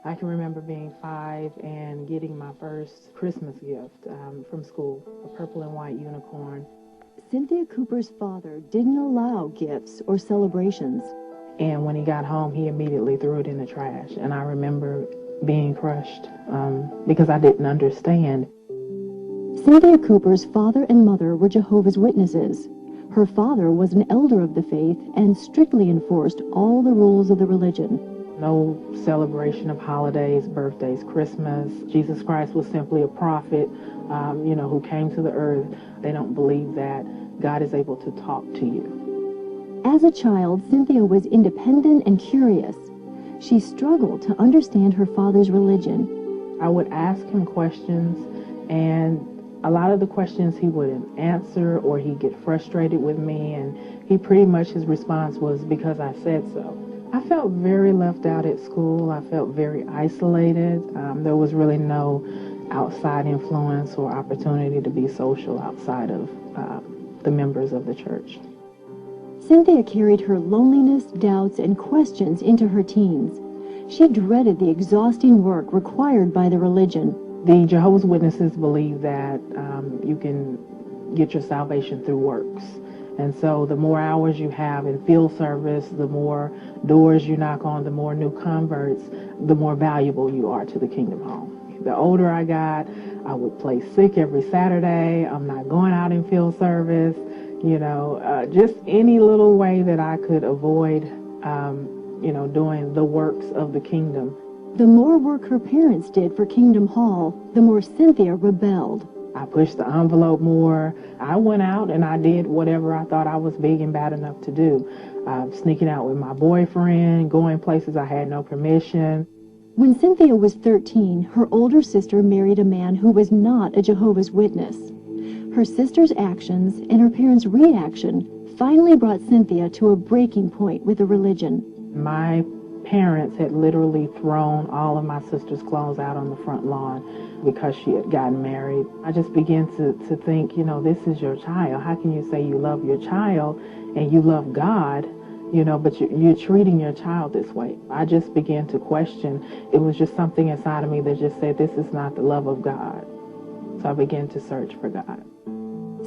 I can remember being 5 and getting my first Christmas gift from school, a purple and white unicorn. Cynthia Cooper's father didn't allow gifts or celebrations. And when he got home, he immediately threw it in the trash. And I remember being crushed because I didn't understand. Cynthia Cooper's father and mother were Jehovah's Witnesses. Her father was an elder of the faith and strictly enforced all the rules of the religion. No celebration of holidays, birthdays, Christmas. Jesus Christ was simply a prophet, who came to the earth. They don't believe that God is able to talk to you. As a child, Cynthia was independent and curious. She struggled to understand her father's religion. I would ask him questions, and a lot of the questions he wouldn't answer, or he'd get frustrated with me, and his response was, because I said so. I felt very left out at school. I felt very isolated. There was really no outside influence or opportunity to be social outside of the members of the church. Cynthia carried her loneliness, doubts, and questions into her teens. She dreaded the exhausting work required by the religion. The Jehovah's Witnesses believe that you can get your salvation through works. And so the more hours you have in field service, the more doors you knock on, the more new converts, the more valuable you are to the Kingdom Home. The older I got, I would play sick every Saturday. I'm not going out in field service. Just any little way that I could avoid, doing the works of the kingdom. The more work her parents did for Kingdom Hall, the more Cynthia rebelled. I pushed the envelope more. I went out and I did whatever I thought I was big and bad enough to do. Sneaking out with my boyfriend, going places I had no permission. When Cynthia was 13, her older sister married a man who was not a Jehovah's Witness. Her sister's actions and her parents' reaction finally brought Cynthia to a breaking point with the religion. My parents had literally thrown all of my sister's clothes out on the front lawn because she had gotten married. I just began to think, this is your child. How can you say you love your child and you love God, but you're treating your child this way? I just began to question. It was just something inside of me that just said, this is not the love of God. So I began to search for God.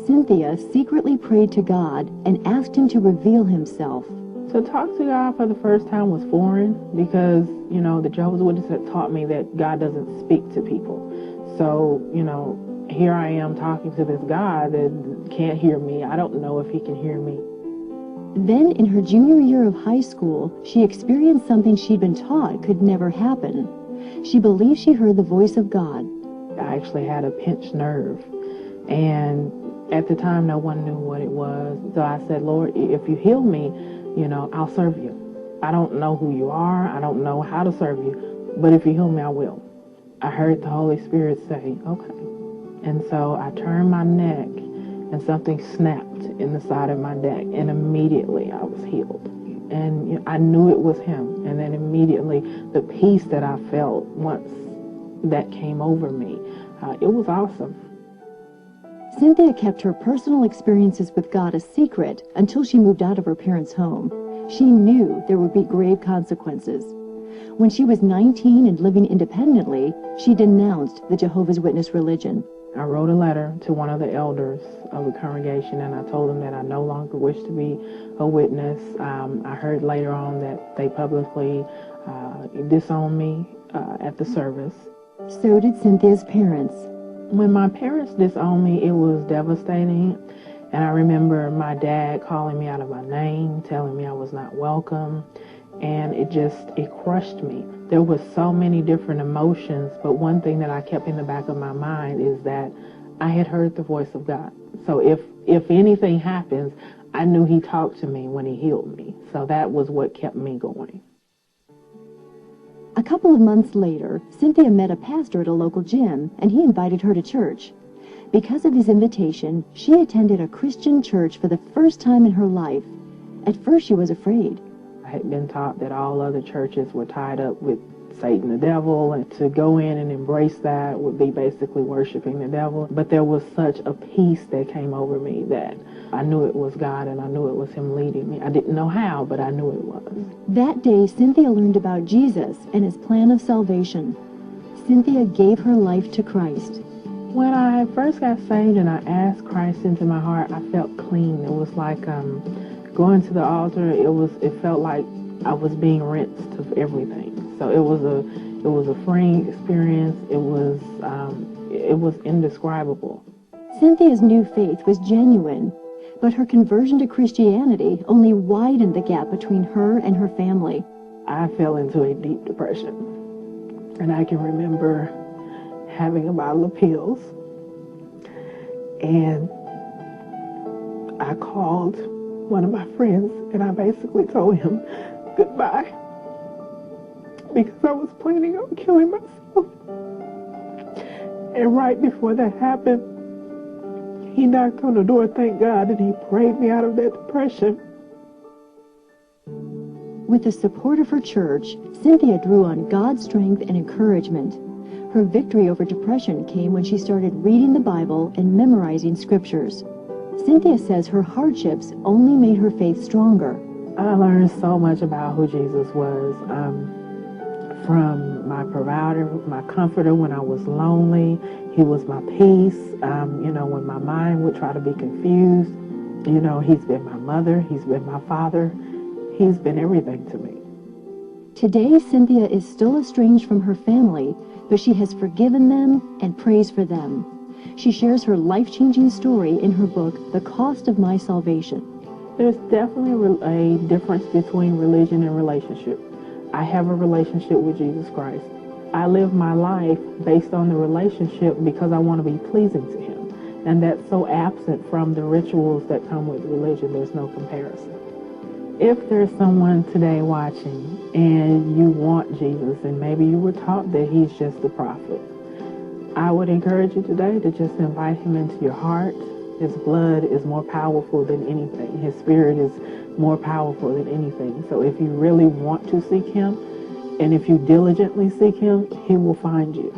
Cynthia secretly prayed to God and asked him to reveal himself. To talk to God for the first time was foreign because, the Jehovah's Witnesses had taught me that God doesn't speak to people. So, here I am talking to this God that can't hear me. I don't know if he can hear me. Then, in her junior year of high school, she experienced something she'd been taught could never happen. She believed she heard the voice of God. I actually had a pinched nerve, and at the time, no one knew what it was. So I said, Lord, if you heal me, I'll serve you. I don't know who you are. I don't know how to serve you. But if you heal me, I will. I heard the Holy Spirit say, okay. And so I turned my neck and something snapped in the side of my neck. And immediately I was healed. And I knew it was him. And then immediately the peace that I felt once that came over me, it was awesome. Cynthia kept her personal experiences with God a secret until she moved out of her parents' home. She knew there would be grave consequences. When she was 19 and living independently, she denounced the Jehovah's Witness religion. I wrote a letter to one of the elders of the congregation, and I told them that I no longer wish to be a witness. I heard later on that they publicly disowned me at the service. So did Cynthia's parents. When my parents disowned me, it was devastating. And I remember my dad calling me out of my name, telling me I was not welcome. And it crushed me. There was so many different emotions, but one thing that I kept in the back of my mind is that I had heard the voice of God. So if anything happens, I knew he talked to me when he healed me. So that was what kept me going. A couple of months later, Cynthia met a pastor at a local gym, and he invited her to church. Because of his invitation, she attended a Christian church for the first time in her life. At first, she was afraid. I had been taught that all other churches were tied up with Satan, the devil, and to go in and embrace that would be basically worshiping the devil. But there was such a peace that came over me that I knew it was God and I knew it was him leading me. I didn't know how, but I knew it was. That day, Cynthia learned about Jesus and his plan of salvation. Cynthia gave her life to Christ. When I first got saved and I asked Christ into my heart, I felt clean. It was like going to the altar. It felt like I was being rinsed of everything. So it was a freeing experience. It was indescribable. Cynthia's new faith was genuine, but her conversion to Christianity only widened the gap between her and her family. I fell into a deep depression, and I can remember having a bottle of pills, and I called one of my friends and I basically told him goodbye because I was planning on killing myself. And right before that happened, he knocked on the door, thank God, and he prayed me out of that depression. With the support of her church, Cynthia drew on God's strength and encouragement. Her victory over depression came when she started reading the Bible and memorizing scriptures. Cynthia says her hardships only made her faith stronger. I learned so much about who Jesus was, from my provider, my comforter when I was lonely. He was my peace, when my mind would try to be confused. He's been my mother, he's been my father, he's been everything to me. Today, Cynthia is still estranged from her family, but she has forgiven them and prays for them. She shares her life-changing story in her book, The Cost of My Salvation. There's definitely a difference between religion and relationship. I have a relationship with Jesus Christ. I live my life based on the relationship because I want to be pleasing to him. And that's so absent from the rituals that come with religion. There's no comparison. If there's someone today watching and you want Jesus and maybe you were taught that he's just a prophet, I would encourage you today to just invite him into your heart. His blood is more powerful than anything. His spirit is more powerful than anything. So if you really want to seek him, and if you diligently seek him, he will find you.